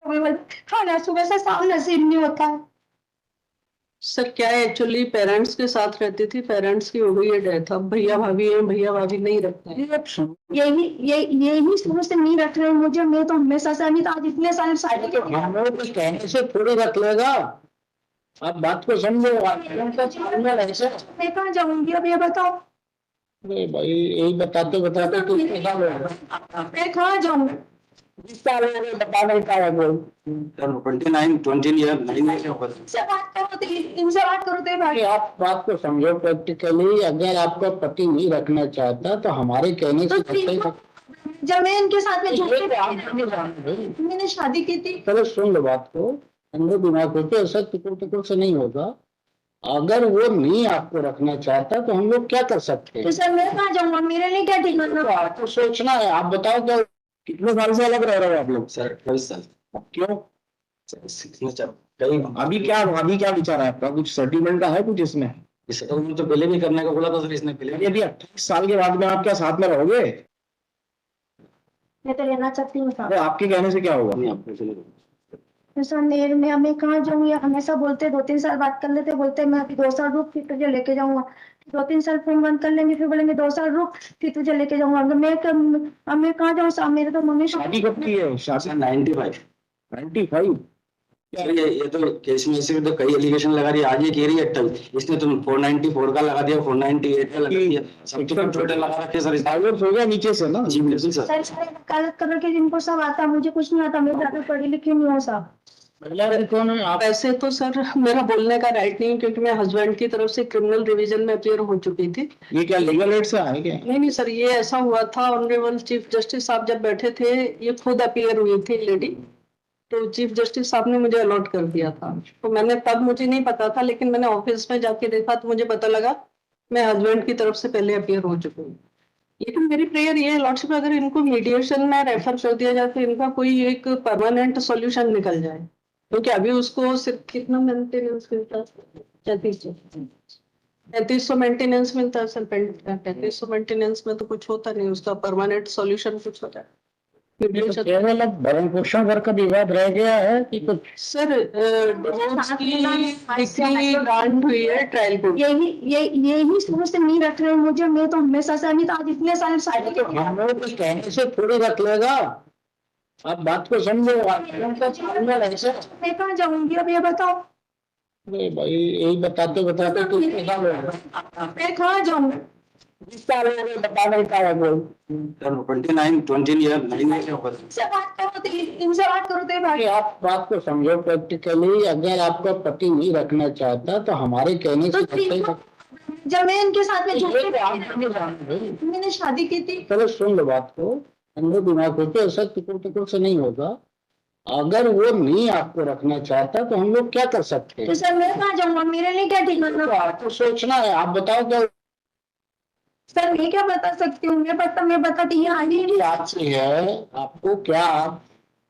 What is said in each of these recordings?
खाना सुबह से शाम नसीब नहीं होता है। सर क्या है, एक्चुअली पेरेंट्स के साथ रहती थी, पेरेंट्स की हो गई है डेथ। अब भैया भाभी है, भैया भाभी नहीं रखते हैं। यही शुरू से नहीं रख रहे मुझे। मैं तो हमेशा से नहीं, तो आज इतने साल शादी के हम लोग कुछ कहने से थोड़ी रख लेगा। आप बात को समझो। मैं कहाँ जाऊंगी अब, ये बताओ। अरे भाई यही बताते बताते तो कितने साल हो गए? मैं कहाँ जाऊंगी? 20 साल हो गए, बता नहीं पाया कोई। 29 ईयर 9 ईयर ऊपर। इनसे बात करो तो इनसे बात करो तो भाई। आप बात को समझो प्रैक्टिकली। अगर आपका पति नहीं रखना चाहता तो हमारे कहने से जब मैं इनके साथ में झूठे भाई। मैंने शादी की थी। चलो सुन लो बात को, अंदर दिमाग होते ऐसा टुकड़ टुकड़ से नहीं होगा। अगर वो नहीं आपको रखना चाहता तो हम लोग क्या कर सकते हैं? तो सर मैं कहाँ जाऊंगा, मेरे लिए क्या ठीक है? तो आपको सोचना है। आप बताओ क्या कितने साल से अलग रह रहे हो आप लोग? सर 22 साल। क्यों? सीखना चाह कहीं अभी क्या विचार है आपका? कुछ सेटलमेंट का है कुछ इसमें? इस तो पहले भी करने का बोला था सर, इसने पहले भी। यदि 28 साल के बाद में आप क्या साथ में रहोगे? मैं तो लेना चाहती हूँ अरे आपके कहने से क्या होगा? नहीं, आपको चलो। तो सर मेरे में मैं कहाँ जाऊँ? हमेशा बोलते 2-3 साल बात कर लेते, बोलते मैं अभी 2 साल रुक फिर तुझे लेके जाऊंगा। 2-3 साल फोन बंद कर लेंगे, फिर बोलेंगे 2 साल रुक फिर तुझे लेके जाऊंगा। मैं कहाँ जाऊँ साहब? मेरे तो मम्मी शादी कब की है? शादी 95। 95? सर ये तो केस में ऐसे तो कई एलिगेशन लगा रही है। आज ये कह रही है 28, इसने तो 494 का लगा दिया, 498 का लगा दिया, सब तो छोटे लगा रखे सर। डाइवोर्स हो गया नीचे से ना? जी बिल्कुल सर। सर कागज कलर के जिनको सब आता, मुझे कुछ नहीं आता। मैं ज्यादा पढ़ी लिखी नहीं हूँ साहब। महिला कौन है आप? वैसे तो सर मेरा बोलने का राइट नहीं है, क्योंकि मैं हस्बैंड की तरफ से क्रिमिनल रिवीजन में अपियर हो चुकी थी। ये क्या लीगल एड से आए क्या? नहीं सर, ये ऐसा हुआ था, ऑनरेबल चीफ जस्टिस साहब जब बैठे थे, ये खुद अपियर हुई थी लेडी, तो चीफ जस्टिस साहब ने मुझे अलॉट कर दिया था। तो मैंने तब, मुझे नहीं पता था, लेकिन मैंने ऑफिस में जाके देखा तो मुझे पता लगा मैं हस्बैंड की तरफ से पहले अपियर हो चुकी हूँ। लेकिन मेरी प्रेयर ये है लॉर्डशिप, अगर इनको मीडिएशन में रेफर कर दिया जाए तो इनका कोई एक परमानेंट सॉल्यूशन निकल जाए, क्योंकि अभी उसको सिर्फ कितना मेंटेनेंस मिलता है? 3300 मेंटेनेंस मिलता है सर। 3300 मेंटेनेंस में तो कुछ होता नहीं, उसका परमानेंट सॉल्यूशन कुछ होता है। केवल अब भरण पोषण भर का विवाद रह गया है कि कुछ? सर डिवोर्स की डिक्री ग्रांट हुई है ट्रायल कोर्ट। यही शुरू से नहीं रख रहे मुझे। मैं तो हमेशा से नहीं, तो आज इतने साल शादी के हम लोग कुछ कहने से थोड़ी रख लेगा। आप बात को समझो। मैं कहाँ जाऊंगी अब, ये बताओ। अरे भाई यही बताते बताते तो कितने साल हो गए? मैं कहाँ जाऊंगी? 20 साल हो गए, बता नहीं पाया कोई। सर 20 ईयर 9 ईयर ऊपर। इनसे बात करो तो भाई। आप बात को समझो प्रैक्टिकली। अगर आपका पति नहीं रखना चाहता तो हमारे कहने से जब मैं इनके साथ में मैंने शादी की थी। चलो सुन लो बात को, अंदर दिमाग होते ऐसा टुकड़ टुकड़ से नहीं होगा। अगर वो नहीं आपको रखना चाहता तो हम लोग क्या कर सकते हैं? तो सर मैं कहाँ जाऊंगा, मेरे लिए क्या ठीक है? तो आपको सोचना है। आप बताओ क्या? सर मैं क्या बता सकती हूँ? मैं बताती यहाँ नहीं। आपसे है आपको क्या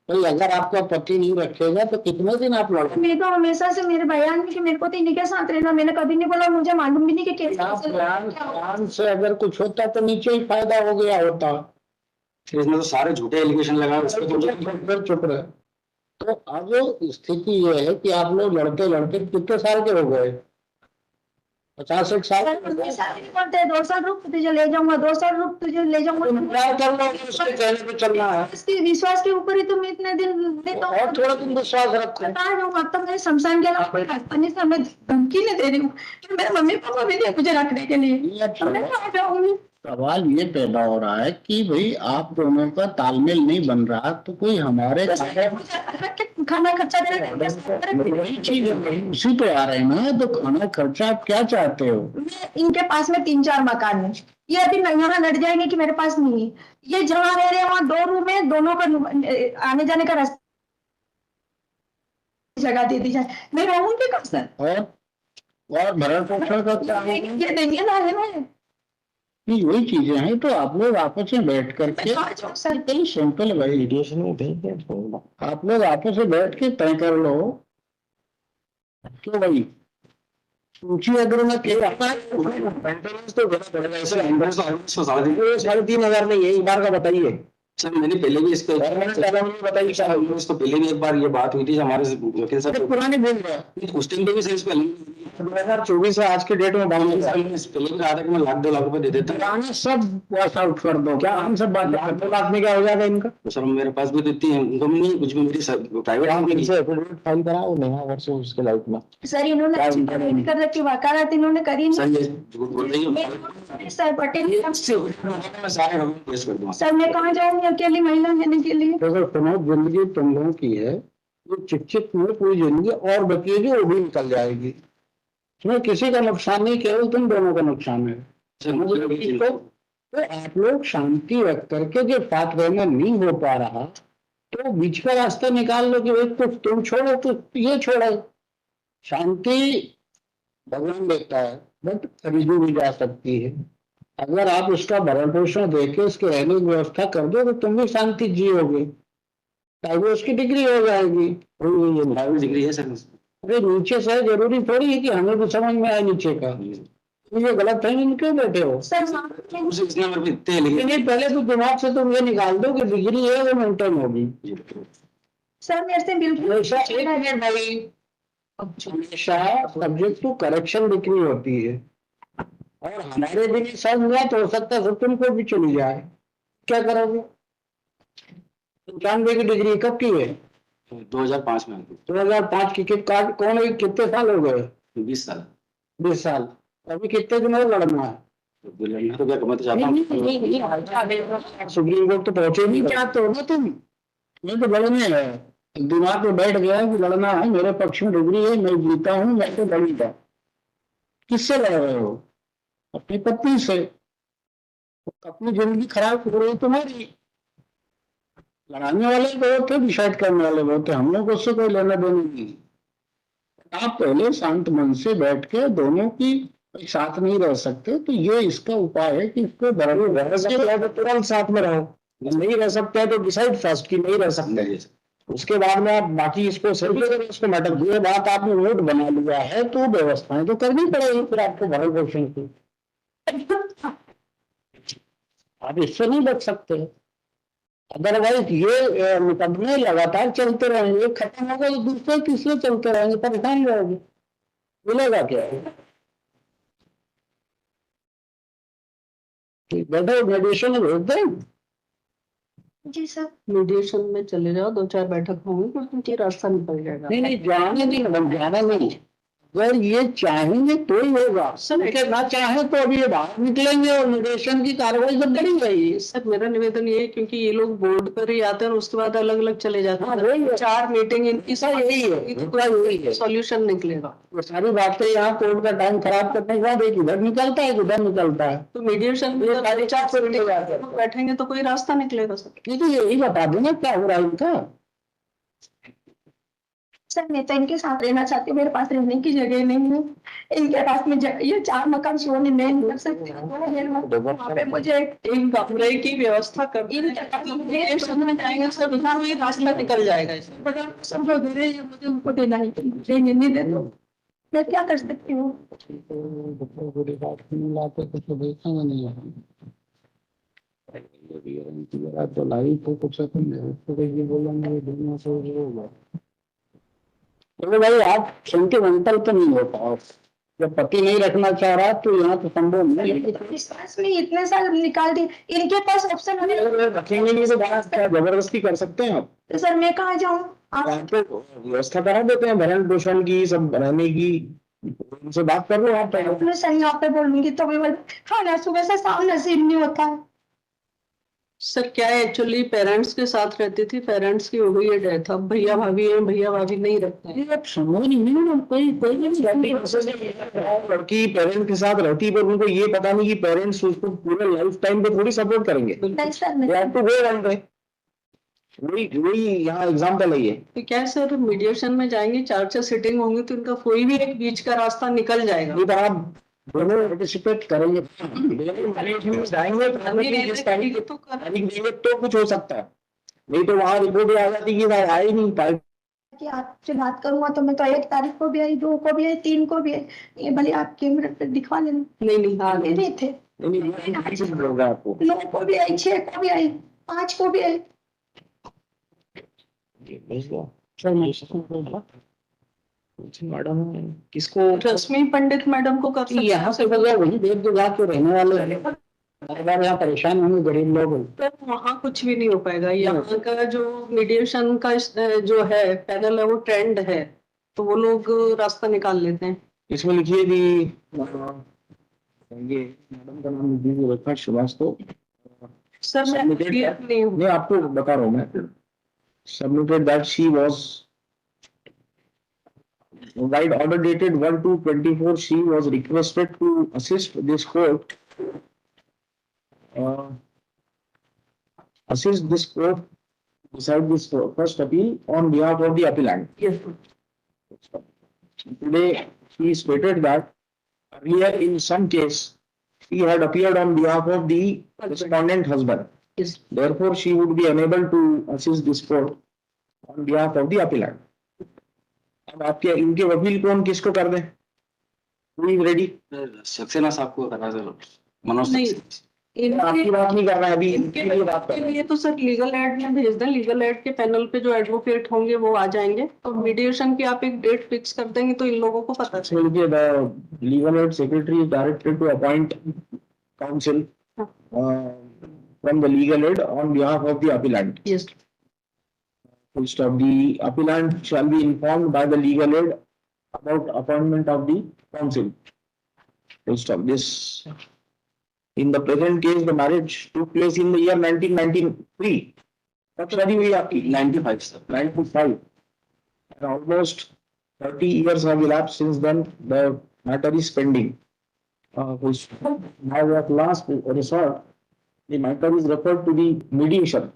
भाई, अगर आपका पति नहीं रखेगा तो कितने दिन आप लड़ोगे? मैं तो हमेशा से, मेरे बयान में कि मेरे को तो इन्हीं के साथ रहना, मैंने कभी नहीं बोला, मुझे मालूम भी नहीं कि कैसे बयान से अगर कुछ होता तो नीचे ही फायदा हो गया होता। इसमें तो सारे झूठे एलिगेशन लगा रहे। चुप रहे। तो अब स्थिति ये है कि आप लोग लड़ते लड़ते कितने साल के हो गए? 50 साल। 2 साल रुक तुझे ले जाऊंगा, 2 साल रुक तुझे ले जाऊंगा। उसके कहने पे चलना है। विश्वास के ऊपर ही तुम इतने दिन और थोड़ा दिन विश्वास रखो। कहाँ जाऊंगा? अब तक मैं शमशान के अलावा मैं धमकी नहीं दे रही हूँ, मेरे मम्मी पापा भी नहीं मुझे रखने के लिए। मैं कहाँ जाऊंगी? सवाल ये पैदा हो रहा है कि भाई आप दोनों का तालमेल नहीं बन रहा तो कोई हमारे खाना खर्चा देना वही चीज है, उसी पे आ रहे हैं ना। तो खाना खर्चा आप क्या चाहते हो? इनके पास में 3-4 मकान है, ये अभी यहाँ लड़ जाएंगे कि मेरे पास नहीं है। ये जहाँ रह रहे हैं वहाँ 2 रूम है, दोनों का आने जाने का रास्ता जगह दे दी जाए, मैं रहूंगी कब सर? और भरण पोषण का क्या? ये देंगे ना, है ना? नहीं वही चीजें हैं। तो आप लोग आपस में बैठ करके सर कहीं सिंपल भाई, आप लोग आपस में बैठ के तय कर लो। क्यों भाई सूची अगर मैं मेंटेनेंस तो देना पड़ेगा। ऐसे 3,500 नहीं है, एक बार का बताइए। सर मैंने पहले भी इसको बताइए सर, इसको पहले भी एक बार ये बात हुई थी हमारे वकील साहब पुरानी बिल है उस टाइम पे भी सर इस पे 2024 से आज के डेट में पहले बाउंड भी कहा था कि मैं 1,00,000-2,00,000 रुपए दे देता हूँ। पुराने सब वॉश आउट कर दो, क्या हम सब बात 1,00,000 में क्या हो जाएगा इनका? तो सर मेरे पास भी तो इतनी इनकम नहीं है, कुछ भी मेरी प्राइवेट फाइल कराओ नया वर्ष उसके लाइफ में। सर इन्होंने क्या अच्छी उनका तरह नहीं? कर रखी, वकालत इन्होंने करी नहीं। सर ये झूठ बोल रही हूँ। सर पटेल मैं सारे डॉक्यूमेंट पेश कर दूंगा। सर मैं कहाँ जाऊंगी अकेली महिला लेने के लिए? देखो सुनो, जिंदगी तुम लोगों की है, ये चिपचिप में पूरी जिंदगी और बचेगी, वो भी निकल जाएगी। इसमें किसी का नुकसान नहीं, केवल तुम दोनों का नुकसान है। तो आप लोग शांति रख करके, जो बात रहना नहीं हो पा रहा तो बीच का रास्ता निकाल लो कि भाई तो तुम छोड़ो तो ये छोड़ो। शांति भगवान देता है, बट खरीदी भी जा सकती है। अगर आप उसका भरण पोषण देके उसके रहने की व्यवस्था कर दो तो तुम भी शांति जियोगे, डाइवोर्स की डिग्री हो जाएगी। प्राइवेट डिग्री है सर। अरे नीचे से जरूरी थोड़ी है कि हमें भी समझ में आए नीचे का। ये गलत है, इन क्यों बैठे हो? सर उसे इस नंबर पे इतने लिखे। नहीं, पहले तो दिमाग से तुम ये निकाल दो कि डिग्री है वो मेंटेन होगी। सर मेरे से बिल्कुल हमेशा एक मिनट भाई, हमेशा सब्जेक्ट टू करेक्शन डिग्री होती है, और हमारे भी नहीं समझ में तो हो सकता है तुमको भी चली जाए। क्या करोगे? 95 की डिग्री कब की है? 2005 में 2005 की कौन है? कितने साल हो गए? 20 साल। 20 साल। अभी कितने दिन और लड़ना है? तो लड़ना तो क्या मैं तो चाहता हूँ। सुप्रीम कोर्ट तो पहुंचे नहीं चाहते हो ना तुम? नहीं तो लड़ने है, दिमाग में बैठ गया है कि लड़ना है, मेरे पक्ष में डिग्री है, मैं जीता हूँ, मैं तो लड़ूंगा। किससे लड़ रहे हो? अपनी पत्नी से। अपनी जिंदगी खराब हो रही तुम्हारी। लड़ाने वाले बहुत थे, डिसाइड करने वाले बहुत थे, हम लोग को उससे कोई लेना देना नहीं। आप पहले शांत मन से बैठ के दोनों की एक साथ नहीं रह सकते तो ये इसका उपाय है कि इसको तुरंत साथ में रहो। नहीं रह सकते तो डिसाइड फर्स्ट की नहीं रह सकते, उसके बाद में आप बाकी इसको इसको मैटर। ये बात आपने नोट बना लिया है तो व्यवस्थाएं तो करनी पड़ेगी फिर आपको भरण पोषण की। आप इससे नहीं बच सकते। अदरवाइज ये मुकदमे लगातार चलते रहेंगे, खत्म होगा तो दूसरे तीसरे चलते रहेंगे, परेशान रहोगे, मिलेगा क्या? बैठो मेडिटेशन में भेज दें। जी सर। मीडिएशन में चले जाओ, 2-4 बैठक होंगी तो तुमकी रास्ता निकल जाएगा। नहीं जाने नहीं मैडम, जाना नहीं। अगर ये चाहेंगे तो ही होगा, सर अगर ना चाहे तो अभी ये बाहर निकलेंगे और निर्देशन की कार्रवाई तो करी जाएगी। सर मेरा निवेदन ये है, क्योंकि ये लोग बोर्ड पर ही आते हैं और उसके बाद अलग अलग चले जाते हाँ, हैं। वही है। 4 मीटिंग इनकी सर यही है, पूरा यही है। सॉल्यूशन निकलेगा। ये सारी बातें यहाँ कोर्ट का टाइम खराब करने के बाद एक इधर निकलता है, उधर निकलता है। तो मीडिएशन में ये जब साढ़े 4 4 मिनट हो जाते हैं। बैठेंगे तो कोई रास्ता निकलेगा सर। नहीं तो यही बता देना क्या हो रहा है इनका। सर मैं तो इनके साथ रहना चाहती हूँ, मेरे पास रहने की जगह नहीं है। इनके पास में ये 4 मकान सोने नहीं कर सकती हूँ। वहाँ पे मुझे एक कमरे की व्यवस्था कर मीडिएशन में जाएंगे सर, वही रास्ता निकल जाएगा इसमें। सब लोग दे रहे हैं, मुझे उनको देना ही देंगे, नहीं दे दो मैं क्या कर सकती हूँ? तो लाइफ तो कुछ तो भाई आप सेंटिमेंटल तो नहीं हो पाओ। जब पति नहीं रखना चाह रहा तो यहाँ तो संभव नहीं है। विश्वास में इतने साल निकाल दिए, इनके पास ऑप्शन रखेंगे नहीं तो क्या जबरदस्ती कर सकते हैं आप? तो सर मैं कहाँ जाऊँ? आप तो व्यवस्था करा देते हैं भरण पोषण की, सब बनाने की, उनसे बात कर लो आप। मैं सही आप पे बोलूंगी तो भी खाना सुबह से शाम नसीब नहीं होता है। सर क्या है, एक्चुअली पेरेंट्स के साथ रहती थी, पेरेंट्स की हो गई है डेथ, अब भैया भाभी है, भैया भाभी नहीं रखते हैं। आप समझ नहीं, कोई लड़की पेरेंट के साथ रहती पर उनको ये पता नहीं कि पेरेंट्स उसको पूरे लाइफ टाइम पे थोड़ी सपोर्ट करेंगे। नहीं सर नहीं। वही यहाँ एग्जाम्पल है ये। तो क्या है सर, मीडिएशन में जाएंगे, 4-6 सिटिंग होंगी तो इनका कोई भी एक बीच का रास्ता निकल जाएगा। नहीं तो आप दोनों पार्टिसिपेट करेंगे, जाएंगे तो कुछ हो सकता है, नहीं तो वहाँ रिपोर्ट आ जाती कि आई नहीं पाई कि आपसे बात करूंगा तो मैं तो 1 तारीख को भी आई, 2 को भी आई, 3 को भी आई। ये भले आप कैमरे पे दिखा लेना। नहीं आगे नहीं थे, आपको। 9 को भी आई, 6 को भी आई, 5 को भी है। सर मैडम किसको रश्मि पंडित मैडम को कर सकते यहाँ से बगैर वही देर जो रात के रहने वाले हैं, बार बार यहाँ परेशान होंगे गरीब लोग। पर वहाँ कुछ भी नहीं हो पाएगा। यहाँ का जो मीडिएशन का जो है पैनल है वो ट्रेंड है, तो वो लोग रास्ता निकाल लेते हैं। इसमें लिखिए कि ये मैडम का नाम लिख दीजिए, रेखा श्रीवास्तव। सर मैं Submitted clear नहीं हूँ। नहीं, आपको बता रहा हूँ मैं। Submitted that she was right order dated 1/2/24. She was requested to assist this court. Assist this court decide this first appeal on behalf of the appellant. Yes. Today, she stated that earlier in some case, she had appeared on behalf of the respondent husband. Yes. Therefore, she would be unable to assist this court on behalf of the appellant. अब आपके इनके वकील कौन किसको कर दें? Who is ready? Saxena साहब को करा दो, मनोज नहीं, आपकी बात नहीं कर रहे हैं अभी, इनके इनकी बात कर के रहे हैं। लिए तो सर लीगल एड में भेज दें। लीगल एड के पैनल पे जो एडवोकेट होंगे वो आ जाएंगे, और मीडिएशन की आप एक डेट फिक्स कर देंगे तो इन लोगों को पता So, the legal aid secretary is directed to appoint counsel from the legal aid on behalf of the appellant. Yes. Full stop. The appellant shall be informed by the legal aid about appointment of the counsel. Full stop. This, in the present case, the marriage took place in the year 1993. कब शादी हुई आपकी? 95 sir. 95. And almost 30 years have elapsed since then. The matter is pending. Which now at last resort, the matter is referred to the mediation.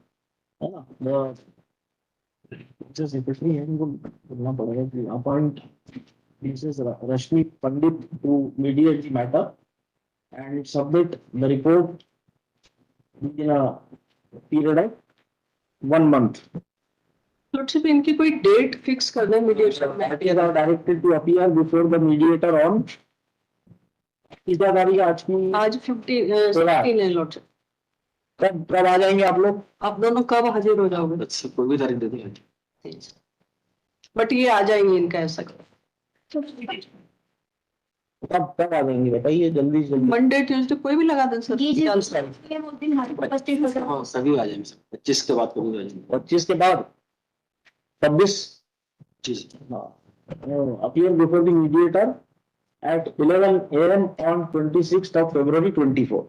The secretary appoint Mrs. Rashmi Pandit to mediate the matter and submit the report within a period of 1 month. Lordship इनकी कोई date fix कर दें mediation में। Parties are directed to appear before the mediator on कितना तारीख है आज की? आज 15 है लॉर्डशिप। कब आ जाएंगे आप लोग? आप दोनों कब हाजिर हो जाओगे? अच्छा, कोई भी तारीख दे दीजिए। बट ये आ जाएंगे, इनका ऐसा कब आ जाएंगे बताइए जल्दी से जल्दी। मंडे ट्यूसडे कोई भी लगा दें सर। जी जी, चाल उस दिन हमारे को 25 हो गया। हाँ, सभी आ जाएंगे सर, 25 के बाद कभी आ जाएंगे। 25 के बाद 26 जी sir. appear before the mediator at 11 AM on 26th of February 24.